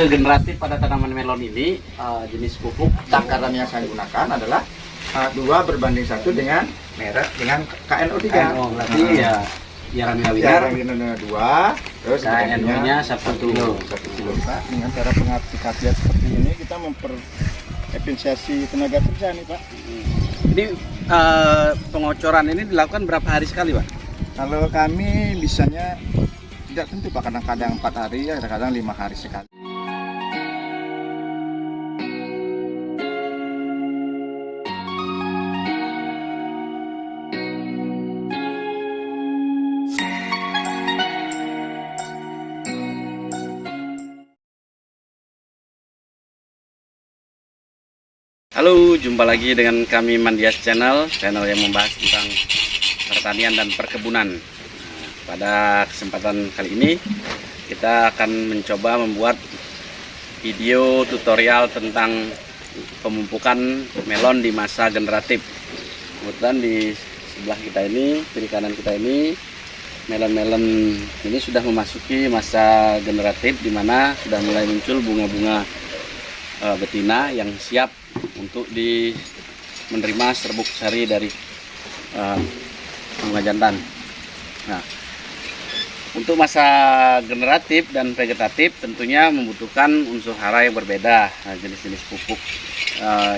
ke generatif pada tanaman melon ini, jenis pupuk Takaran yang saya gunakan adalah 2:1 dengan merek dengan KNO 3. KNO, berarti ya Yaramila Winar, Yaramila 2, terus KNO-nya 1 kilo. 1 kilo. Pak, dengan cara pengaplikasian seperti ini kita efisiensi tenaga kerja nih Pak. Ini pengocoran ini dilakukan berapa hari sekali, Pak? Kalau kami bisanya tidak tentu Pak, kadang-kadang 4 hari, kadang-kadang 5 hari sekali. Halo, jumpa lagi dengan kami Mandias Channel yang membahas tentang pertanian dan perkebunan. Pada kesempatan kali ini kita akan mencoba membuat video tutorial tentang pemupukan melon di masa generatif. Kebetulan di sebelah kita ini, kiri kanan kita ini, melon-melon ini sudah memasuki masa generatif, di mana sudah mulai muncul bunga-bunga betina yang siap untuk menerima serbuk sari dari bunga jantan. Nah, untuk masa generatif dan vegetatif tentunya membutuhkan unsur hara yang berbeda. Nah, jenis-jenis pupuk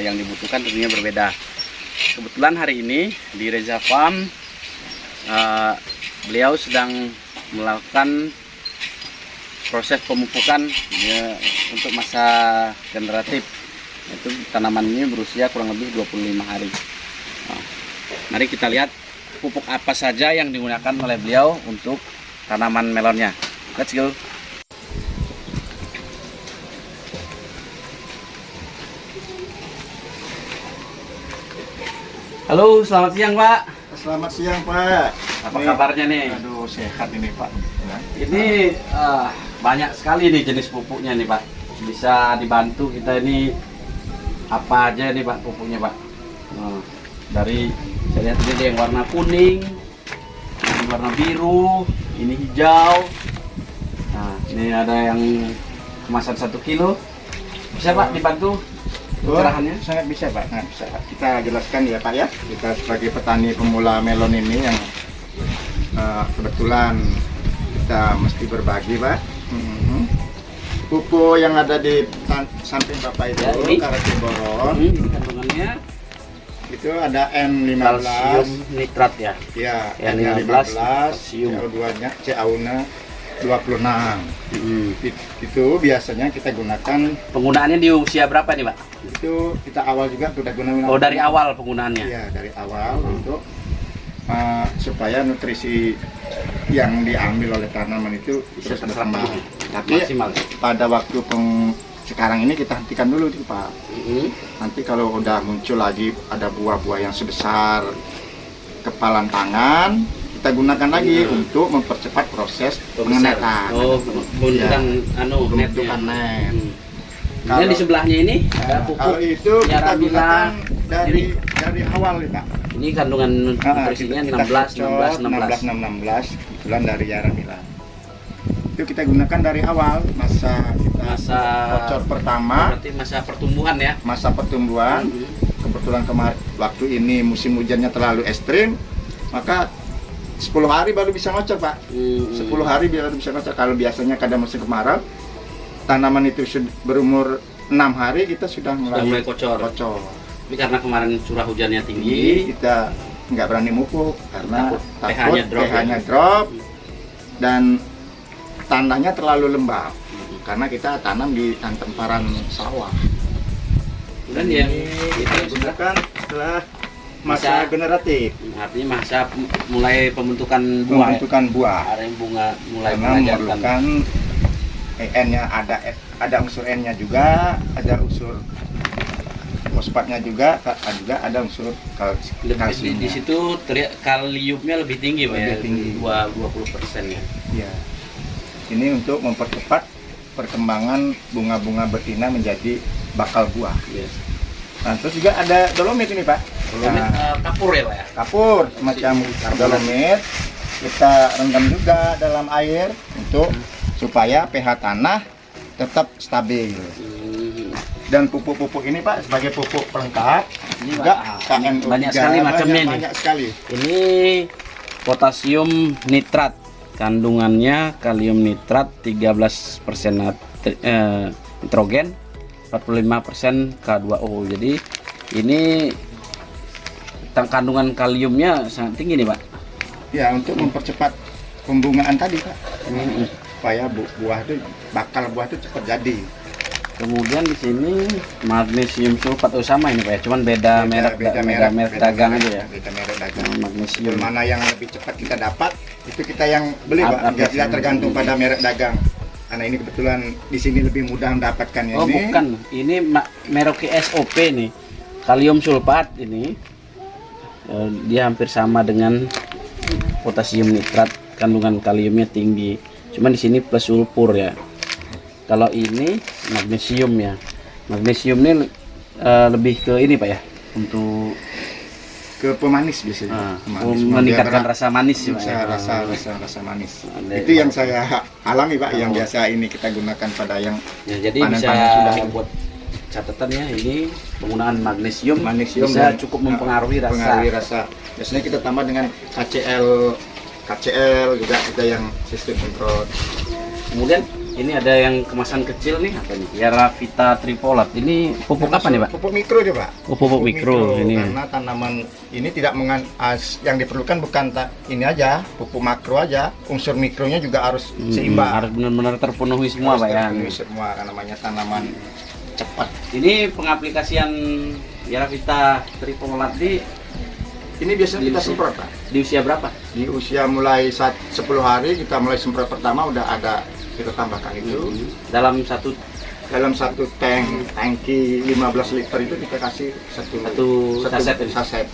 yang dibutuhkan tentunya berbeda. Kebetulan hari ini di Reza Farm beliau sedang melakukan proses pemupukan untuk masa generatif. Itu tanaman ini berusia kurang lebih 25 hari. Mari kita lihat pupuk apa saja yang digunakan oleh beliau untuk tanaman melonnya. Let's go. Halo, selamat siang Pak. Selamat siang Pak. Apa kabarnya nih? Aduh, sehat ini Pak. Ini banyak sekali nih jenis pupuknya nih Pak. Bisa dibantu kita ini apa aja nih Pak pupuknya Pak? Dari saya lihat ini ada yang warna kuning, ini warna biru, ini hijau. Nah, ini ada yang kemasan 1 kilo. Bisa Pak dibantu pencerahannya? Sangat bisa Pak, sangat bisa Pak. Kita jelaskan ya Pak ya. Kita sebagai petani pemula melon ini yang kebetulan kita mesti berbagi Pak. Pupuk yang ada di samping Bapak itu, ya, Karatin Boron, kandungannya itu ada N15 kalsium nitrat ya. Ya, N15 N15, CO2-nya, CaO-nya 26. Itu biasanya kita gunakan. Penggunaannya di usia berapa nih Pak? Itu kita awal juga sudah gunakan. Oh, dari awal penggunaannya? Iya, dari awal untuk supaya nutrisi yang diambil oleh tanaman itu bisa terus berkembang. Tapi maksimal. pada waktu sekarang ini kita hentikan dulu tuh Pak. Nanti kalau udah muncul lagi ada buah-buah yang sebesar kepalan tangan, kita gunakan lagi untuk mempercepat proses pengenetan. Oh, pembentukan net. Kalau di sebelahnya ini ada pupuk kalau itu kita Yaramila dari awal nih Pak. Ini kandungan nutrisinya 16 kebetulan dari Yaramila. Itu kita gunakan dari awal masa kocor pertama. Berarti masa pertumbuhan ya? Masa pertumbuhan. Kebetulan waktu ini musim hujannya terlalu ekstrim, maka 10 hari baru bisa ngocor Pak. 10 hari baru bisa ngocor. Kalau biasanya kadang musim kemarau, tanaman itu berumur 6 hari kita sudah mulai kocor. Tapi karena kemarin curah hujannya tinggi, kita nggak berani mupuk karena takut pH-nya drop dan tanahnya terlalu lembab. Karena kita tanam di temparan sawah. Dan yang itu gunakan setelah masa generatif. Artinya masa mulai pembentukan buah. Ada yang bunga mulai memerlukan N-nya ada unsur N-nya juga, ada unsur fosfatnya juga ada unsur kalsium. Di situ kaliumnya lebih tinggi Pak ya, tinggi. 20% ya. Iya. Ini untuk mempercepat perkembangan bunga-bunga betina menjadi bakal buah. Yes. Nah, terus juga ada dolomit ini Pak. Dolomit kapur ya Pak ya? Kapur, semacam dolomit. Kita rendam juga dalam air untuk supaya pH tanah tetap stabil. Hmm. Dan pupuk-pupuk ini Pak sebagai pupuk pelengkap Ini juga KNO3. banyak sekali macamnya ini. Banyak sekali. Ini potasium nitrat, kandungannya kalium nitrat 13% nitrogen, 45% K2O. Jadi ini kandungan kaliumnya sangat tinggi nih Pak. Ya, untuk mempercepat pembungaan tadi Pak. Hmm. Supaya bakal buah itu cepat jadi. Kemudian di sini magnesium sulfat sama ini Pak ya, cuman beda merek dagang aja ya. Beda merek dagang. Magnesium. Mana yang lebih cepat kita dapat, itu kita yang beli Pak. Tidak tergantung pada merek dagang. Karena ini kebetulan di sini lebih mudah mendapatkannya. Oh ini. bukan, ini merek SOP nih, kalium sulfat ini. Dia hampir sama dengan potasium nitrat, kandungan kaliumnya tinggi. Cuman di sini plus sulfur ya. Kalau ini magnesium ya. Magnesium ini lebih ke ini Pak ya, untuk ke pemanis biasanya. meningkatkan rasa manis ya, Pak ya. Rasa manis. Ada- Itu yang saya alami Pak, yang biasa ini kita gunakan pada yang Ya, jadi panen-panen bisa sudah. buat catatannya ini penggunaan magnesium, Magnesium bisa dan, cukup mempengaruhi rasa. Pengaruhi rasa. Biasanya kita tambah dengan KCL juga kita yang sistem kontrol. Kemudian ini ada yang kemasan kecil nih, apa nih? Yara Vita Trifolat. Ini pupuk apa nih Pak? Pupuk mikro aja Pak. Oh, pupuk mikro ini. Karena tanaman ini tidak yang diperlukan bukan ini aja, pupuk makro aja. Unsur mikronya juga harus seimbang. Harus benar-benar terpenuhi semua Pak ya. Terpenuhi semua karena namanya tanaman cepat. Ini pengaplikasian Yara Vita Trifolat Ini biasanya kita semprot Pak. di usia berapa? Di usia mulai 10 hari kita mulai semprot pertama udah ada kita tambahkan itu. Dalam Dalam satu tangki 15 liter itu kita kasih satu saset ini. saset.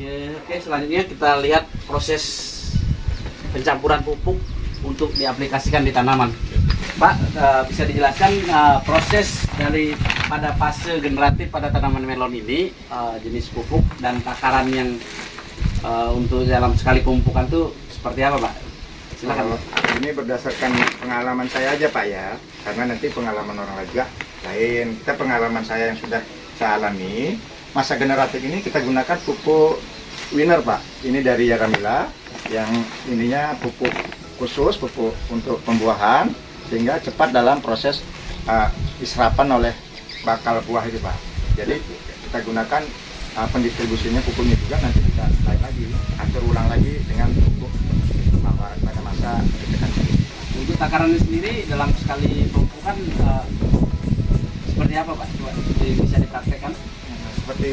Ya, oke, selanjutnya kita lihat proses pencampuran pupuk untuk diaplikasikan di tanaman. Pak, bisa dijelaskan proses dari pada fase generatif pada tanaman melon ini, jenis pupuk dan takaran yang untuk dalam sekali pemupukan itu seperti apa Pak? Silakan Pak. Ini berdasarkan pengalaman saya aja Pak ya, karena nanti pengalaman orang lain juga lain. Kita pengalaman saya yang sudah saya alami, masa generatif ini kita gunakan pupuk winner Pak. Ini dari Yaramila, yang ininya pupuk khusus, pupuk untuk pembuahan, sehingga cepat dalam proses diserapan oleh bakal buah itu Pak. Jadi kita gunakan pendistribusinya pupuknya juga nanti kita lain lagi, atur ulang lagi dengan pupuk pada masa dekatan. Untuk takarannya sendiri dalam sekali pemupukan seperti apa Pak? Coba bisa dipraktekkan. Seperti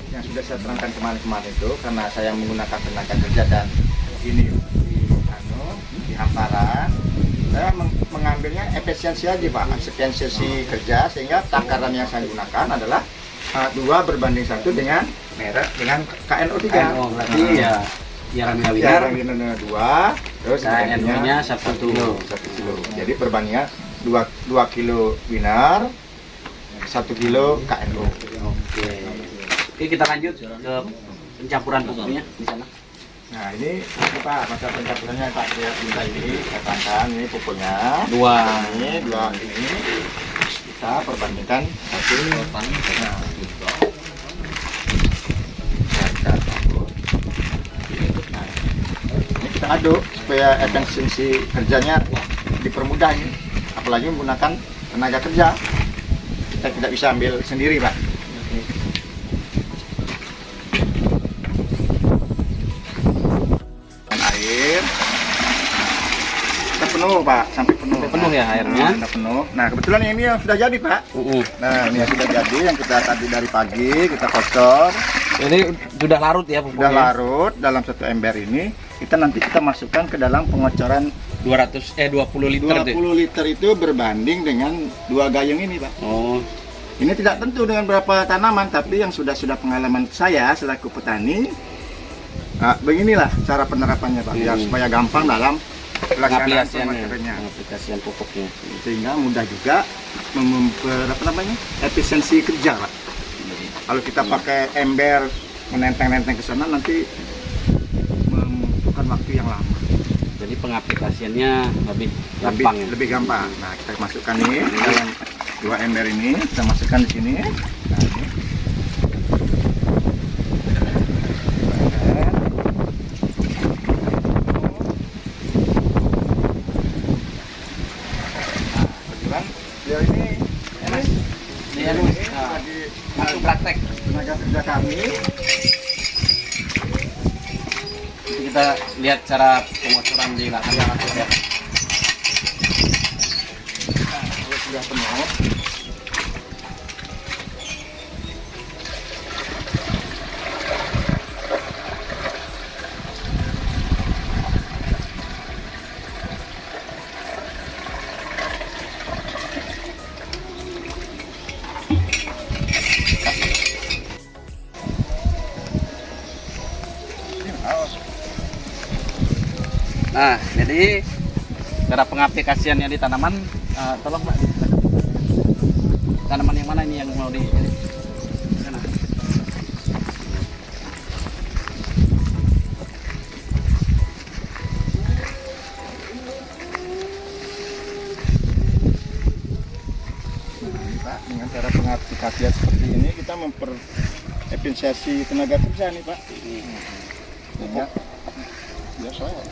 yang sudah saya terangkan kemarin itu, karena saya menggunakan tenaga kerja dan ini di hamparan, saya mengambilnya efisiensi aja Pak, efisiensi kerja, sehingga takaran yang saya gunakan adalah 2 berbanding 1 dengan merek dengan KNO3. Oh, berarti ya Yaramila Winar, Yaramila 2, terus KNO-nya 1 kilo. 1 kilo. Jadi perbandingan 2 kilo Winar, 1 kilo KNO. Oke, kita lanjut ke pencampuran pupuknya di sana. Nah ini Pak, masa pencampurannya Pak, lihat minta ini, katakan ini pupuknya. 2. Ini 2 ini kita perbandingkan 1. Nah, ini kita aduk supaya efisiensi kerjanya dipermudah ini. Apalagi menggunakan tenaga kerja, kita tidak bisa ambil sendiri Pak. Air kita penuh Pak, sampai penuh. Penuh ya airnya. Nah, kita penuh. Nah kebetulan ini yang sudah jadi Pak. Nah ini yang sudah jadi, yang kita tadi dari pagi kita kocor. Jadi sudah larut ya pupuknya. Sudah larut dalam satu ember ini. Kita nanti kita masukkan ke dalam pengocoran 20 liter 20 tuh. liter itu berbanding dengan 2 gayung ini Pak. Oh, Ini tidak tentu dengan berapa tanaman, tapi yang sudah pengalaman saya selaku petani, nah, beginilah cara penerapannya Pak, biar supaya gampang dalam pelaksanaan pengocorannya. pengaplikasian pupuknya. Sehingga mudah juga efisiensi kerja Pak. Kalau kita pakai ember menenteng-nenteng ke sana nanti membutuhkan waktu yang lama. Jadi Jadi pengaplikasiannya lebih gampang ya. Lebih gampang. Nah, kita masukkan ini dalam 2 ember ini, kita masukkan di sini. Nah, ini. Kebetulan beliau ini Aku praktek. tenaga kerja kami. Kita lihat cara pengocoran di lapangan ya. Kalau sudah penuh, Nah, jadi cara pengaplikasiannya di tanaman, tolong Pak. Tanaman yang mana ini yang mau di sana? Pak, dengan cara pengaplikasian seperti ini kita memperefisiensi tenaga kerja nih Pak. Sehingga ya saya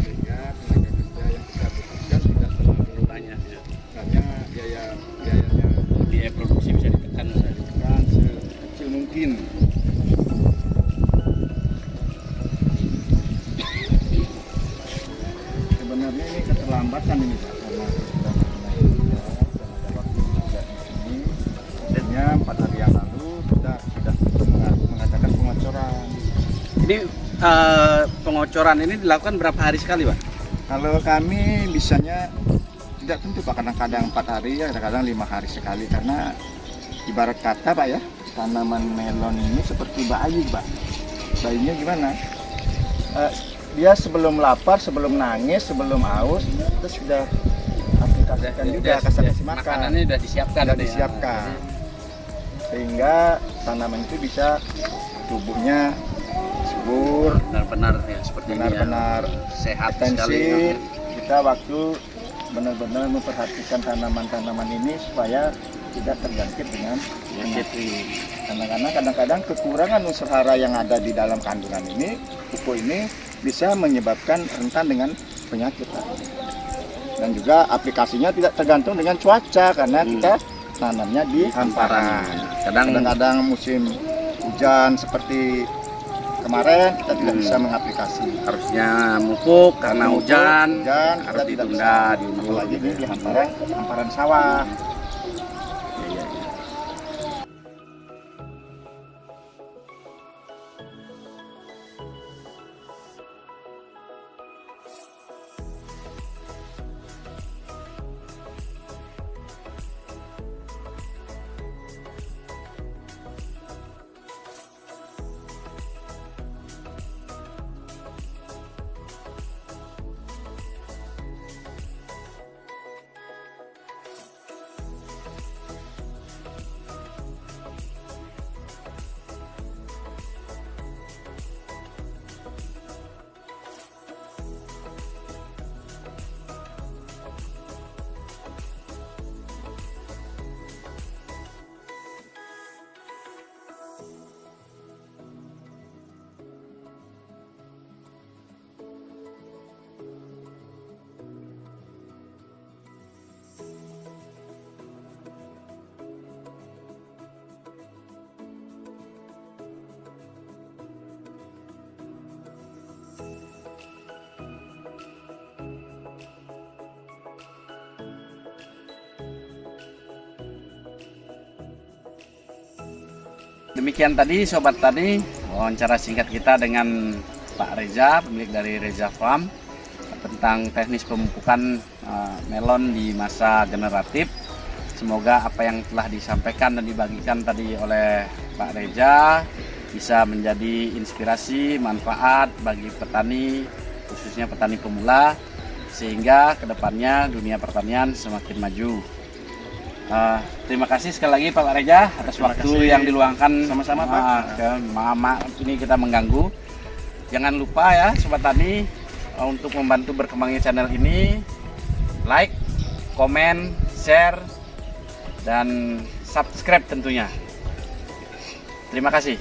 sehingga tenaga kerja yang kita butuhkan tidak terlalu Banyak ya. hanya biayanya Biaya produksi bisa ditekan. ditekan sekecil mungkin. Sebenarnya ini keterlambatan ini Pak, karena sudah mulai ada waktu juga di sini. Akhirnya 4 hari yang lalu kita sudah mengadakan pengocoran. Ini pengocoran ini dilakukan berapa hari sekali, Pak? Kalau kami bisanya tidak tentu Pak, kadang-kadang 4 hari ya, kadang-kadang 5 hari sekali, karena ibarat kata Pak ya, tanaman melon ini seperti bayi Pak. Bayinya gimana? Dia sebelum lapar, sebelum nangis, sebelum haus, kita sudah aplikasikan juga kasih makan. Makanannya sudah disiapkan. Sudah ya. disiapkan. Sehingga tanaman itu bisa tubuhnya subur, Benar-benar ya seperti benar-benar ini ya. Sehat intensif. sekali. Kita waktu benar-benar memperhatikan tanaman-tanaman ini supaya tidak terjangkit dengan penyakit. Karena kadang-kadang kekurangan unsur hara yang ada di dalam kandungan ini, pupuk ini bisa menyebabkan rentan dengan penyakit. Dan juga aplikasinya tidak tergantung dengan cuaca, karena kita tanamnya di hamparan. Kadang-kadang musim hujan seperti kemarin kita tidak bisa mengaplikasi. Harusnya mupuk karena hujan kita harus tidak ditunda, bisa. diundur. Apalagi ini di hamparan sawah. Iya. Demikian tadi Sobat Tani, wawancara singkat kita dengan Pak Reza, pemilik dari Reza Farm, tentang teknis pemupukan melon di masa generatif. Semoga apa yang telah disampaikan dan dibagikan tadi oleh Pak Reza bisa menjadi inspirasi, manfaat bagi petani, khususnya petani pemula, sehingga kedepannya dunia pertanian semakin maju. Terima kasih sekali lagi Pak Reja atas Terima waktu kasih. yang diluangkan. Sama-sama, Pak. Maaf ini kita mengganggu. Jangan lupa ya Sobat Tani untuk membantu berkembangnya channel ini, like, komen, share, dan subscribe tentunya. Terima kasih.